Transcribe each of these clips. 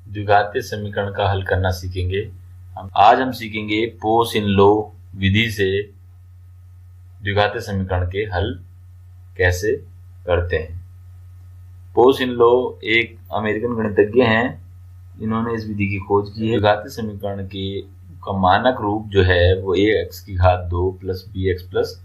द्विघातीय समीकरण का हल करना सीखेंगे। आज हम सीखेंगे पोस-इन-लॉ विधि से द्विघातीय समीकरण के हल कैसे करते हैं। पोस-इन-लॉ एक अमेरिकन गणितज्ञ हैं, इन्होंने इस विधि की खोज की है। द्विघातीय समीकरण का मानक रूप जो है वो ax की घात 2 प्लस bx प्लस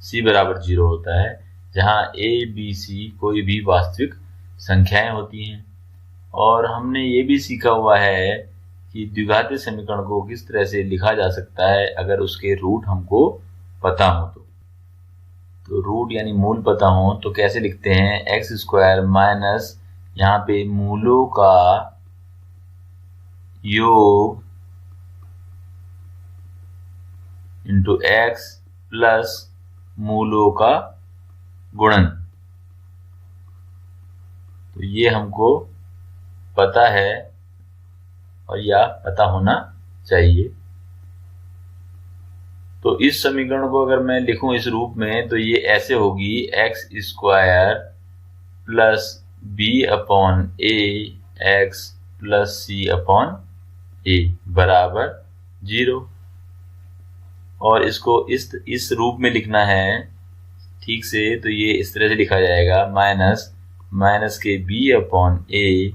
c बराबर 0 होता है, जहां a, b, c कोई भी वास्तविक संख्याएं होती हैं। और हमने ये भी सीखा हुआ है कि द्विघातीय समीकरण को किस तरह से लिखा जा सकता है अगर उसके रूट हमको पता हो। तो रूट यानी मूल पता हो तो कैसे लिखते हैं, एक्स स्क्वायर माइनस यहाँ पे मूलों का योग इंटू एक्स प्लस मूलों का गुणन। तो ये हमको पता है और या पता होना चाहिए। तो इस समीकरण को अगर मैं लिखूं इस रूप में तो ये ऐसे होगी, X square plus B upon A X plus C upon A बराबर 0। और इसको इस रूप में लिखना है ठीक से, तो ये इस तरह से लिखा जाएगा, माइनस के B upon A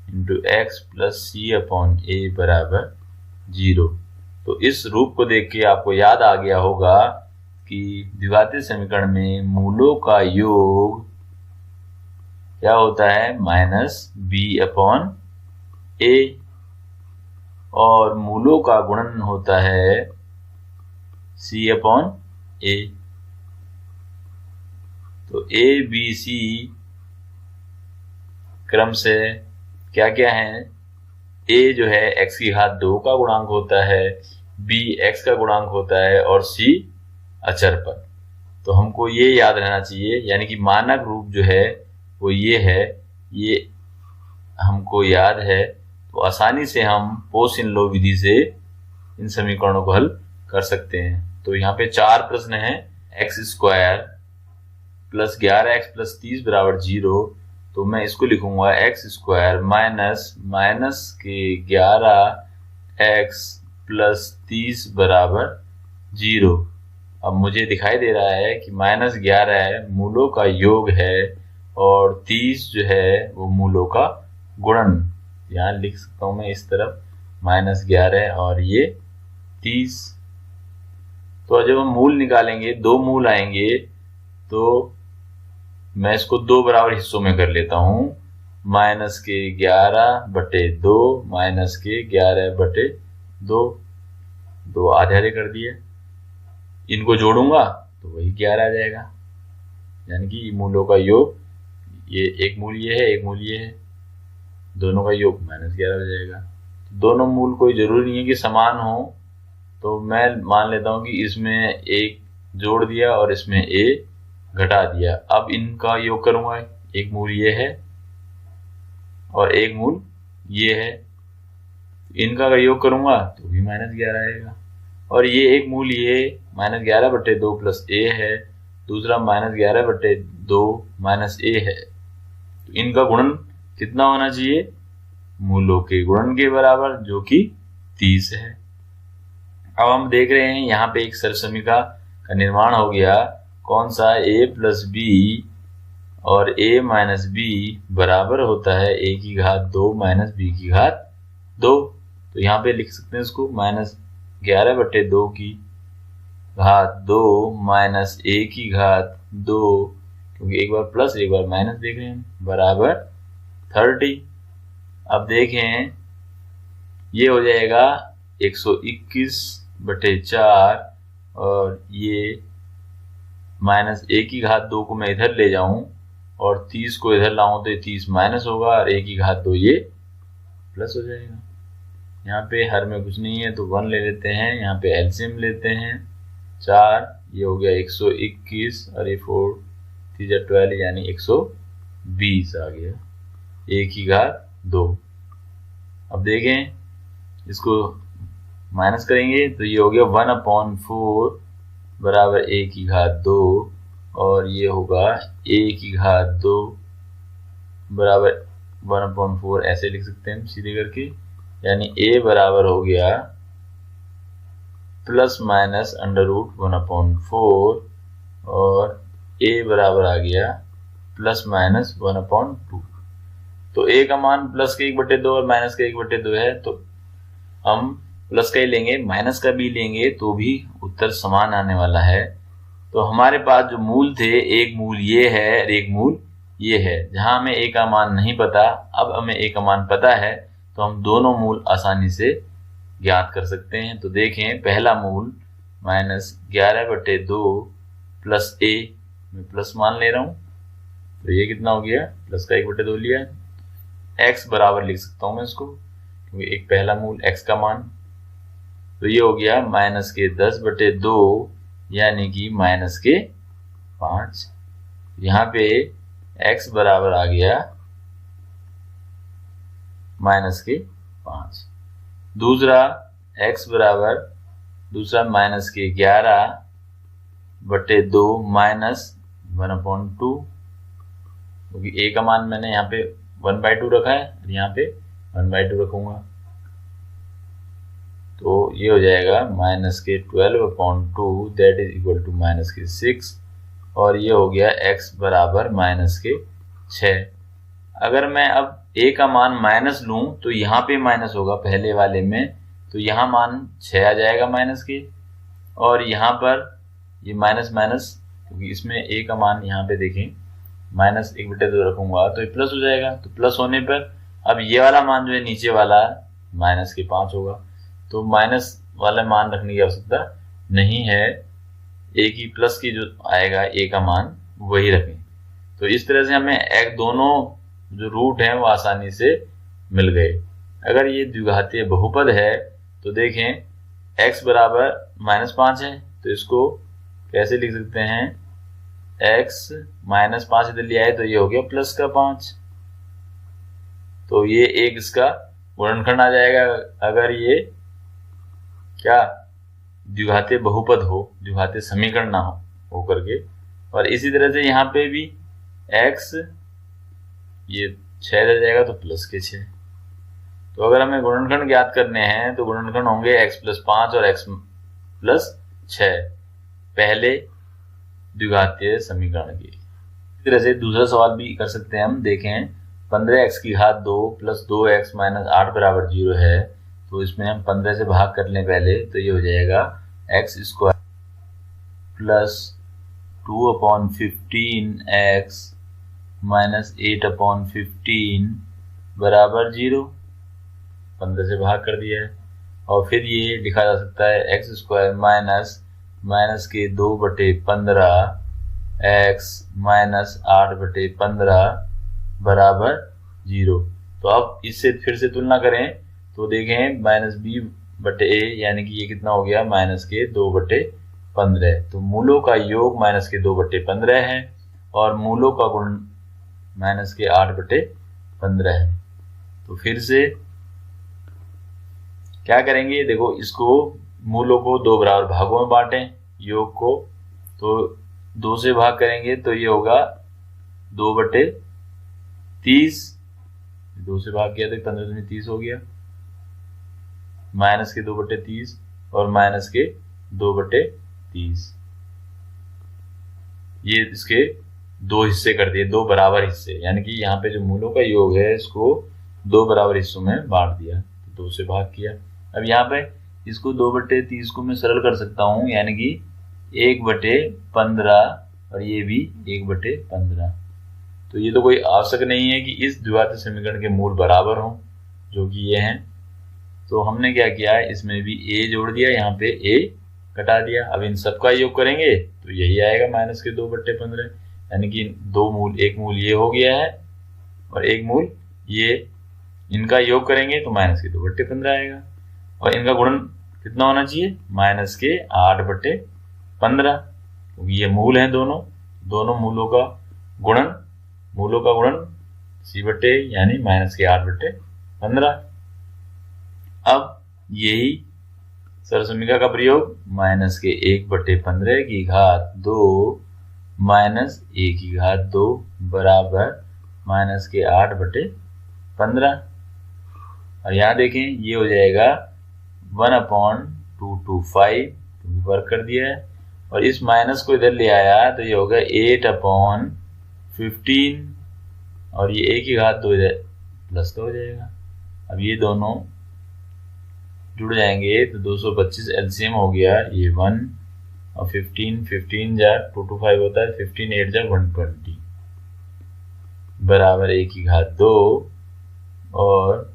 into x plus C upon A बराबर 0। तो इस रूप को देख के आपको याद आ गया होगा कि द्विघातीय समीकरण में मूलों का योग क्या होता है, माइनस बी अपॉन ए, और मूलों का गुणन होता है सी अपॉन ए। तो ए बी सी क्रम से क्या क्या है, a जो है x की घात 2 का गुणांक होता है, b x का गुणांक होता है और c अचर पर। तो हमको ये याद रहना चाहिए, यानी कि मानक रूप जो है वो ये है, ये हमको याद है। तो आसानी से हम पोस-इन-लॉ विधि से इन समीकरणों को हल कर सकते हैं। तो यहाँ पे 4 प्रश्न हैं। X square plus 11x plus 30 बराबर 0। तो मैं इसको लिखूंगा एक्स स्क्वायर माइनस के 11x प्लस 30 बराबर 0। अब मुझे दिखाई दे रहा है कि माइनस 11 है, मूलों का योग है, और 30 जो है वो मूलों का गुणन। यहाँ लिख सकता हूं मैं इस तरफ माइनस 11 और ये 30। तो जब हम मूल निकालेंगे, 2 मूल आएंगे, तो मैं इसको 2 बराबर हिस्सों में कर लेता हूं, माइनस के 11/2 माइनस के 11/2, 2 आधे आधे कर दिए। इनको जोड़ूंगा तो वही 11 आ जाएगा, यानी कि मूलों का योग, ये एक मूल ये है, एक मूल ये है, दोनों का योग माइनस 11 हो जाएगा। दोनों मूल कोई जरूरी नहीं है कि समान हो, तो मैं मान लेता हूं कि इसमें एक जोड़ दिया और इसमें a घटा दिया। अब इनका योग करूंगा, एक मूल ये है और एक मूल ये है, इनका अगर योग करूंगा तो भी माइनस 11 आएगा। और ये एक मूल ये माइनस 11/2 प्लस a है, दूसरा माइनस 11/2 माइनस a है। तो इनका गुणन कितना होना चाहिए, मूलों के गुणन के बराबर, जो कि 30 है। अब हम देख रहे हैं यहाँ पे एक सरसमीका का निर्माण हो गया। कौन सा, a प्लस बी और a माइनस बी बराबर होता है a की घात 2 माइनस b की घात 2। तो यहाँ पे लिख सकते हैं इसको, माइनस 11/2 की घात 2 माइनस a की घात 2, क्योंकि एक बार प्लस एक बार माइनस देख रहे हैं, बराबर 30। अब देखें ये हो जाएगा 121/4, और ये माइनस a की घात 2 को मैं इधर ले जाऊं और 30 को इधर लाऊं तो ये 30 माइनस होगा और a की घात 2 ये प्लस हो जाएगा। यहाँ पे हर में कुछ नहीं है तो 1 ले लेते हैं, यहाँ पे एलसीएम लेते हैं 4, ये हो गया 121 और ये 4 3 12 यानी 120 आ गया, a की घात 2। अब देखें इसको माइनस करेंगे तो ये हो गया 1/4 बराबर a की घात 2, और ये होगा a की घात 2 बराबर 1/4 ऐसे लिख सकते हैं हम सीधे करके, यानी a बराबर हो गया प्लस माइनस √1/4 और a बराबर आ गया प्लस माइनस 1/2। तो a का मान प्लस का 1/2 और माइनस का 1/2 है, तो हम प्लस का ही लेंगे, माइनस का भी लेंगे तो भी उत्तर समान आने वाला है। तो हमारे पास जो मूल थे, एक मूल ये है और एक मूल ये है। जहां हमें a का मान नहीं पता, अब हमें a का मान पता है, तो हम दोनों मूल आसानी से ज्ञात कर सकते हैं। तो देखें, पहला मूल -11/2 प्लस a, मैं प्लस मान ले रहा हूं, तो ये कितना हो गया, प्लस का 1/2 लिया। x बराबर लिख सकता हूं मैं इसको, क्योंकि एक पहला मूल x का मान, तो ये हो गया -10/2 यानी कि -5। यहाँ पे x बराबर आ गया -5। दूसरा x बराबर दूसरा -11/2 -1/2, क्योंकि a का मान मैंने यहाँ पे 1/2 रखा है, यहाँ पे 1/2 रखूंगा, तो ये हो जाएगा -12/2 दैट इज इक्वल टू -6, और ये हो गया x बराबर -6। अगर मैं अब a का मान माइनस लूं तो यहाँ पे माइनस होगा पहले वाले में, तो यहाँ मान 6 आ जाएगा माइनस के, और यहाँ पर ये माइनस माइनस, क्योंकि इसमें a का मान यहाँ पे देखें -1/2 रखूंगा तो ये प्लस हो जाएगा। तो प्लस होने पर अब ये वाला मान जो है नीचे वाला -5 होगा, तो माइनस वाला मान रखने की आवश्यकता नहीं है, a की प्लस की जो आएगा a का मान वही रखें। तो इस तरह से हमें एक दोनों जो रूट हैं वो आसानी से मिल गए। अगर ये द्विघातीय बहुपद है तो देखें x बराबर -5 है, तो इसको कैसे लिख सकते हैं, x -5 इधर लिया है तो ये हो गया प्लस का 5, तो ये एक इसका गुणनखंड आ जाएगा अगर ये क्या द्विघातीय बहुपद हो, द्विघातीय समीकरण ना हो करके। और इसी तरह से यहाँ पे भी x ये 6 रह जाएगा तो प्लस के 6। तो अगर हमें गुणनखंड ज्ञात करने हैं तो गुणनखंड होंगे x + 5 और x + 6 पहले द्विघातीय समीकरण के। इस तरह से दूसरा सवाल भी कर सकते हैं हम। देखें 15x² 2 + 2x - 8 = 0 है, तो इसमें हम 15 से भाग कर लें पहले, तो ये हो जाएगा x² + 2/15x - 8/15 = 0। 15 से भाग कर दिया है, और फिर ये लिखा जा सकता है x² - के 2/15 x - 8/15 = 0। तो अब इससे फिर से तुलना करें तो देखें -b/a यानी कि ये कितना हो गया, के 2/15। तो मूलों का योग के 2/15 है और मूलों का गुण के 8/15 है। तो फिर से क्या करेंगे, देखो इसको मूलों को 2 बराबर भागों में बांटें, योग को, तो 2 से भाग करेंगे तो ये होगा 2/30, 2 से भाग किया तो 15 में 30 हो गया, के 2/30 और के 2/30, ये इसके 2 हिस्से कर दिए, 2 बराबर हिस्से, यानी कि यहाँ पे जो मूलों का योग है इसको 2 बराबर हिस्सों में बांट दिया, 2 से भाग किया। अब यहाँ पे इसको 2/30 को मैं सरल कर सकता हूँ, यानी कि 1/15 और ये भी 1/15। तो ये तो कोई आवश्यक नहीं है कि इस द्विघातीय समीकरण के मूल बराबर हों, जो कि ये हैं। तो हमने क्या किया है, इसमें भी a जोड़ दिया, यहाँ पे a घटा दिया। अब इन सबका योग करेंगे तो यही आएगा के 2/15, यानी कि 2 मूल, एक मूल ये हो गया है और एक मूल ये, इनका योग करेंगे तो के 2/15 आएगा, और इनका गुणन कितना होना चाहिए, के 8/15, क्योंकि ये मूल हैं दोनों मूलों का गुणन c/a यानी के 8/15। अब यही सरसमीका का प्रयोग के 1/15 की घात 2 - a की घात 2 बराबर के 8/15 15, और यहाँ देखें ये हो जाएगा 1/225, वर्क कर दिया है, और इस माइनस को इधर ले आया तो ये होगा 8/15, और ये 1 की घात 2 इधर प्लस का हो जाएगा। अब ये दोनों जुड़ जाएंगे तो 225 एलसीएम हो गया, ये 1 और 15 जा 225 होता है, 15 8 जा 120 बराबर 1 की घात 2, और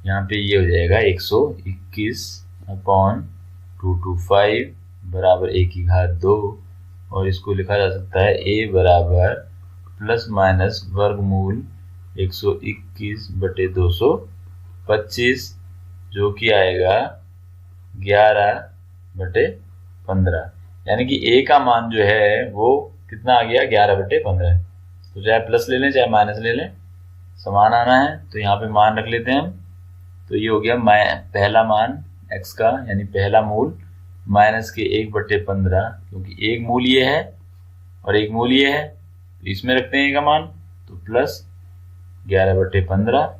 यहाँ पे ये हो जाएगा 121/225 बराबर 1 की घात 2, और इसको लिखा जा सकता है a बराबर प्लस माइनस वर्गमूल 121/225, जो कि आएगा 11/15, यानी कि a का मान जो है वो कितना आ गया, 11/15। तो चाहे प्लस ले लें चाहे माइनस ले लें, समान आना है, तो यहाँ पे मान रख लेते हैं हम। तो ये हो गया पहला मान x का, यानी पहला मूल माइनस के 1/15, क्योंकि एक मूल ये है और एक मूल ये है, तो इसमें रखते हैं का मान, तो प्लस 11/15,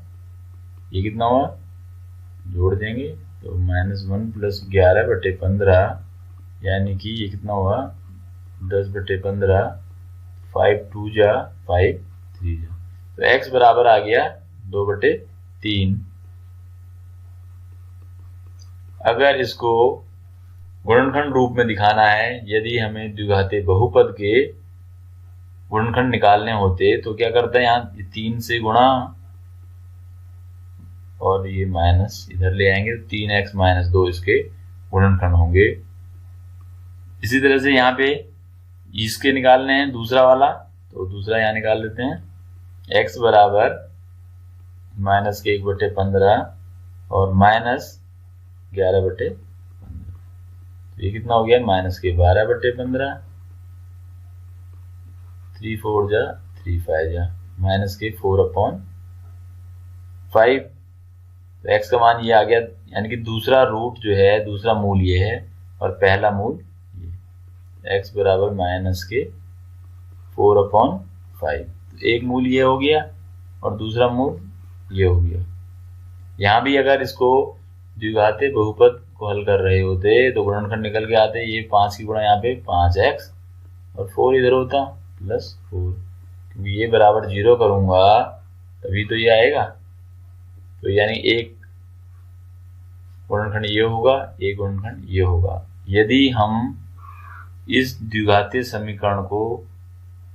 ये कितना हुआ, जोड़ देंगे तो -1 + 11/15, यानी कि ये कितना हुआ 10/15, 5 2 जा 5 3 जा, तो x बराबर आ गया 2/3। अगर इसको गुणनखंड रूप में दिखाना है, यदि हमें द्विघाती बहुपद के गुणनखंड निकालने होते तो क्या करते हैं, यहाँ 3 से गुणा और ये माइनस इधर ले आएंगे, 3x - 2 इसके गुणनखंड होंगे। इसी तरह से यहाँ पे इसके निकालने हैं दूसरा वाला, तो दूसरा यहाँ निकाल लेते हैं, x बराबर -1/15 और -11/15, तो ये कितना हो गया -12/15, 3 4 जा 3 5 जा -4/5, तो x का मान ये आ गया, यानी कि दूसरा रूट जो है, दूसरा मूल ये है और पहला मूल ये, x बराबर -4/5, तो एक मूल ये हो गया और दूसरा मूल ये हो गया। यहाँ भी अगर इसको द्विघाती बहुपद को हल कर रहे होते तो गुणनखंड निकल के आते, ये 5 की गुणा यहाँ पे 5x और 4 इधर होता +4, क्योंकि ये बराबर 0 करूंगा तभी तो ये आएगा, तो यानी एक गुणनखंड ये होगा, एक गुणनखंड ये होगा। यदि हम इस द्विघाती समीकरण को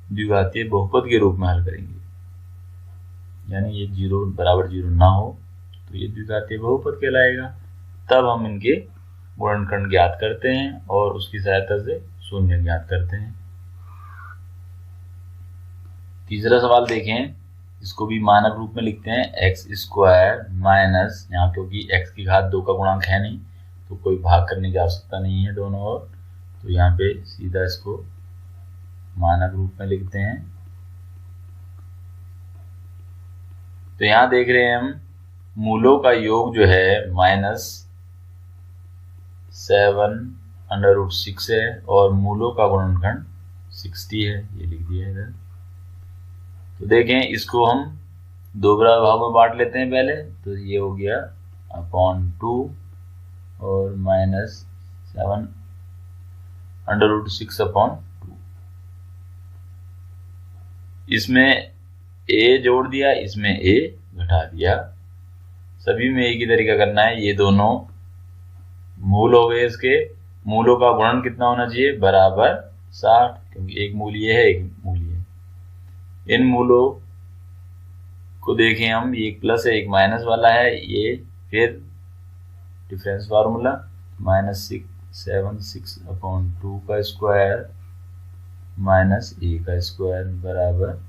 द्विघाती बहुपद के रूप में हल करेंगे, यानी ये 0 बराबर 0 ना हो, तो ये द्विघाती बहुपद कहलाएगा। तब हम इनके गुणनखंड ज्ञात करते हैं और उसकी सहायता से शून्य ज्ञात करते हैं। तीसरा सवाल देखें, इसको भी मानक रूप में लिखते हैं, x² माइनस, यहाँ क्योंकि x की घात 2 का गुणांक है नहीं तो कोई भाग करने की आवश्यकता नहीं है दोनों ओर, तो यहाँ पे सीधा इसको मानक रूप में लिखते हैं। तो यहाँ देख रहे हैं हम मूलों का योग जो है -7/√6 है और मूलों का गुणनखंड 60 है, ये लिख दिया इधर। तो देखें इसको हम दो बराबर भागों में बांट लेते हैं पहले, तो ये हो गया /2 और -7/√6/2, इसमें a जोड़ दिया, इसमें a घटा दिया, सभी में एक ही तरीका करना है। ये दोनों मूल हो गए, इसके मूलों का गुणन कितना होना चाहिए, बराबर 60, क्योंकि एक मूल ये है एक मूल ये है। इन मूलों को देखें हम, ये एक प्लस है एक माइनस वाला है, ये फिर डिफरेंस फार्मूला -7/6/2 का स्क्वायर माइनस a का स्क्वायर बराबर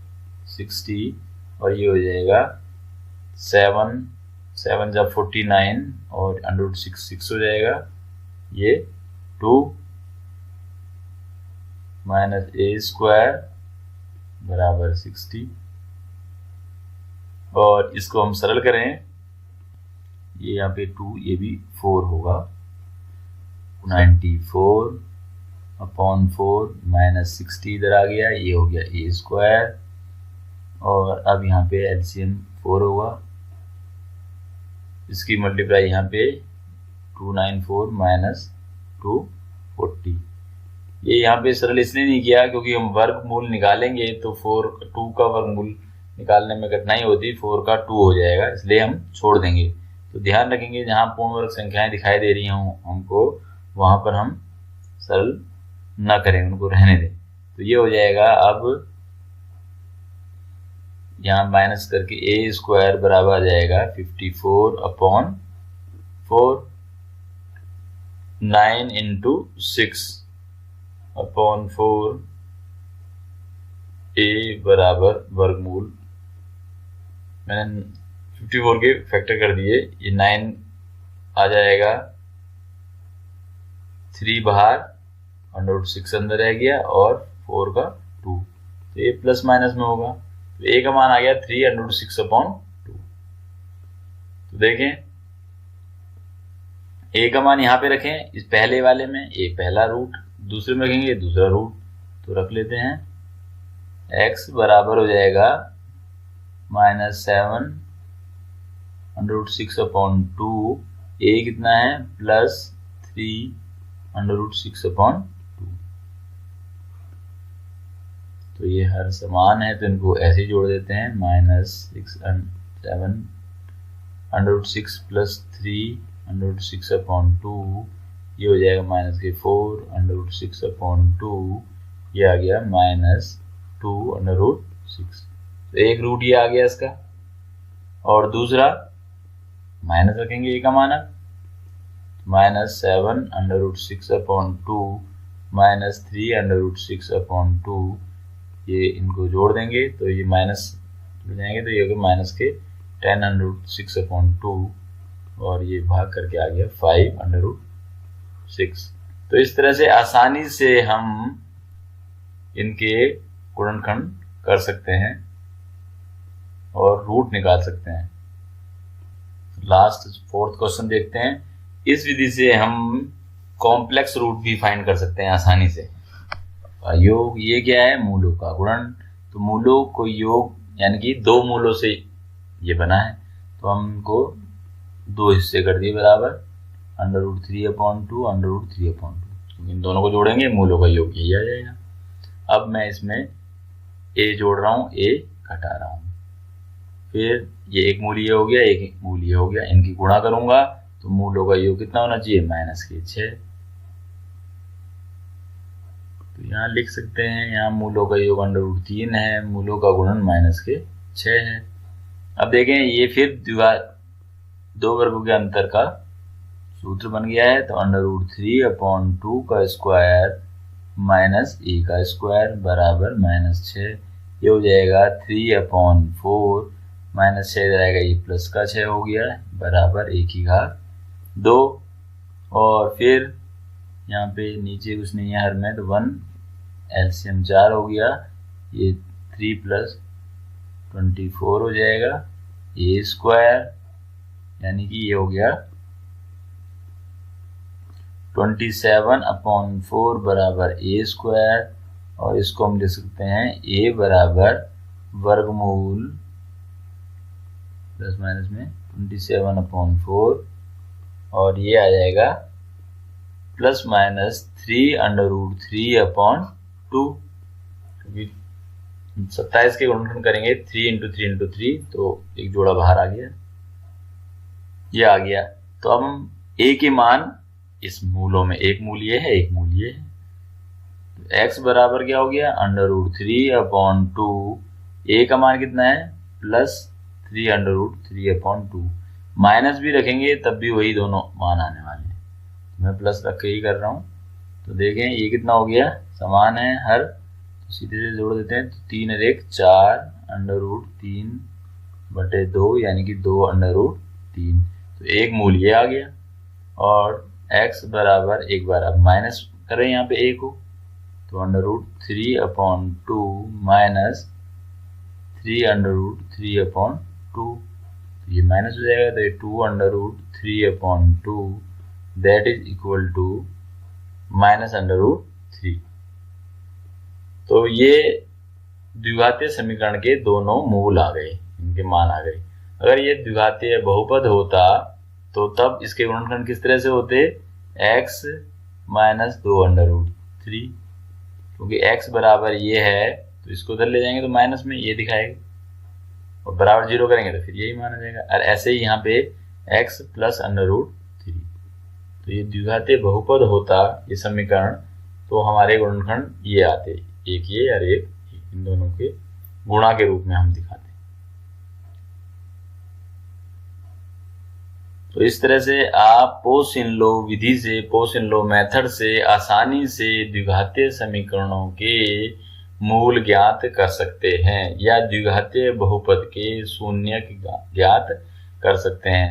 60, और ये हो जाएगा 7 जा 49 और √6 हो जाएगा, ये 2 -a² बराबर 60, और इसको हम सरल करें, ये यहाँ पे 2, ये भी 4 होगा, 94/4 -60 इधर आ गया, ये हो गया a², और अब यहाँ पे एलसीएम 4 होगा, इसकी मल्टीप्लाई यहाँ पे 294 माइनस 240। ये यहाँ पे सरल इसलिए नहीं किया क्योंकि हम वर्गमूल निकालेंगे तो 2 का वर्गमूल निकालने में कठिनाई होती, 4 का 2 हो जाएगा, इसलिए हम छोड़ देंगे। तो ध्यान रखेंगे जहाँ पूर्ण वर्ग संख्याएं दिखाई दे रही हों हमको, वहां पर हम सरल ना करें, उनको रहने दें। तो ये हो जाएगा, अब यहाँ माइनस करके ए स्क्वायर बराबर आ जाएगा 54/4, 9 × 6/4, ए बराबर वर्गमूल, मैंने 54 के फैक्टर कर दिए, ये 9 आ जाएगा, 3 बाहर, √6 अंदर रह गया और 4 का 2, तो ये प्लस माइनस में होगा। तो ए का मान आ गया 3√6/2। तो देखें ए का मान यहाँ पे रखें, इस पहले वाले में ए पहला रूट, दूसरे में रखेंगे दूसरा रूट, तो रख लेते हैं। x बराबर हो जाएगा -7√6/2, ए कितना है +3√6/2। तो ये हर समान है तो इनको ऐसे ही जोड़ देते हैं, -7√6 + 3√6/2, ये हो जाएगा -4√6/2, ये आ गया -2√6। तो एक रूट ये आ गया इसका, और दूसरा माइनस रखेंगे ए का मानक, -7√6/2 -3√6/2, ये इनको जोड़ देंगे तो ये माइनस हो जाएंगे, तो ये होगा माइनस के 10√6/2, और ये भाग करके आ गया 5√6। तो इस तरह से आसानी से हम इनके गुणनखंड कर सकते हैं और रूट निकाल सकते हैं। लास्ट 4th क्वेश्चन देखते हैं। इस विधि से हम कॉम्प्लेक्स रूट भी फाइंड कर सकते हैं आसानी से। योग ये क्या है, मूलों का गुणन। तो मूलों को योग यानी कि 2 मूलों से ये बना है, तो हम इनको 2 हिस्से कर दिए बराबर, √3/2 √3/2। इन दोनों को जोड़ेंगे, मूलों का योग यही आ जाएगा। अब मैं इसमें ए जोड़ रहा हूँ, ए घटा रहा हूँ, फिर ये एक मूल ये हो गया, एक मूल ये हो गया, इनकी गुणा करूंगा तो मूलों का योग कितना होना चाहिए, -6। तो यहाँ लिख सकते हैं, यहाँ मूलों का योग √3 है, मूलों का गुणन -6 है। अब देखें ये फिर 2 वर्गों के अंतर का सूत्र बन गया है, तो √3/2 का स्क्वायर -a का स्क्वायर बराबर -6, ये हो जाएगा 3/4, -6 जाएगा, ये प्लस का 6 हो गया बराबर 1/2। और फिर यहाँ पे नीचे कुछ नहीं है हर में, तो 1 LCM 4 हो गया, ये 3 + 24 हो जाएगा, a स्क्वायर, यानी कि ये हो गया 27/4 बराबर a स्क्वायर, और इसको हम लिख सकते हैं a बराबर वर्गमूल प्लस माइनस में 27/4, और ये आ जाएगा ±3√3/2, क्योंकि 27 के गुणनखंड करेंगे 3 × 3 × 3, तो एक जोड़ा बाहर आ गया, ये आ गया। तो अब हम a के मान इस मूलों में, एक मूल ये है, एक मूल ये है, तो x बराबर क्या हो गया, √3/2, a का मान कितना है +3√3/2, माइनस भी रखेंगे तब भी वही दोनों मान आने वाले हैं, मैं प्लस रख के ही कर रहा हूँ। तो देखें ये कितना हो गया, समान है हर, तो सीधे से जोड़ देते हैं, तो 3 और 1 4, √3/2 यानी कि 2√3, तो एक मूल ये आ गया। और x बराबर, एक बार अब माइनस करें यहाँ पे a को, तो √3/2 माइनस 3√3/2, तो ये माइनस हो जाएगा, तो ये 2√3/2 दैट इज इक्वल टू -√3। तो ये द्विघातीय समीकरण के दोनों मूल आ गए, इनके मान आ गए। अगर ये द्विघातीय बहुपद होता तो तब इसके गुणनखंड किस तरह से होते, x माइनस 2√3, क्योंकि x बराबर ये है तो इसको उधर ले जाएंगे तो माइनस में ये दिखाएगा, और बराबर 0 करेंगे तो फिर यही माना जाएगा। और ऐसे ही यहाँ पे x प्लस √3, तो ये द्विघातीय बहुपद होता ये समीकरण, तो हमारे गुणनखंड ये आते, एक ये और एक, इन दोनों के गुणा के रूप में हम दिखाते। तो इस तरह से आप पोस्ट-इनलॉ विधि से, पोस्ट-इनलॉ मेथड से आसानी से द्विघातीय समीकरणों के मूल ज्ञात कर सकते हैं या द्विघातीय बहुपद के शून्य ज्ञात कर सकते हैं।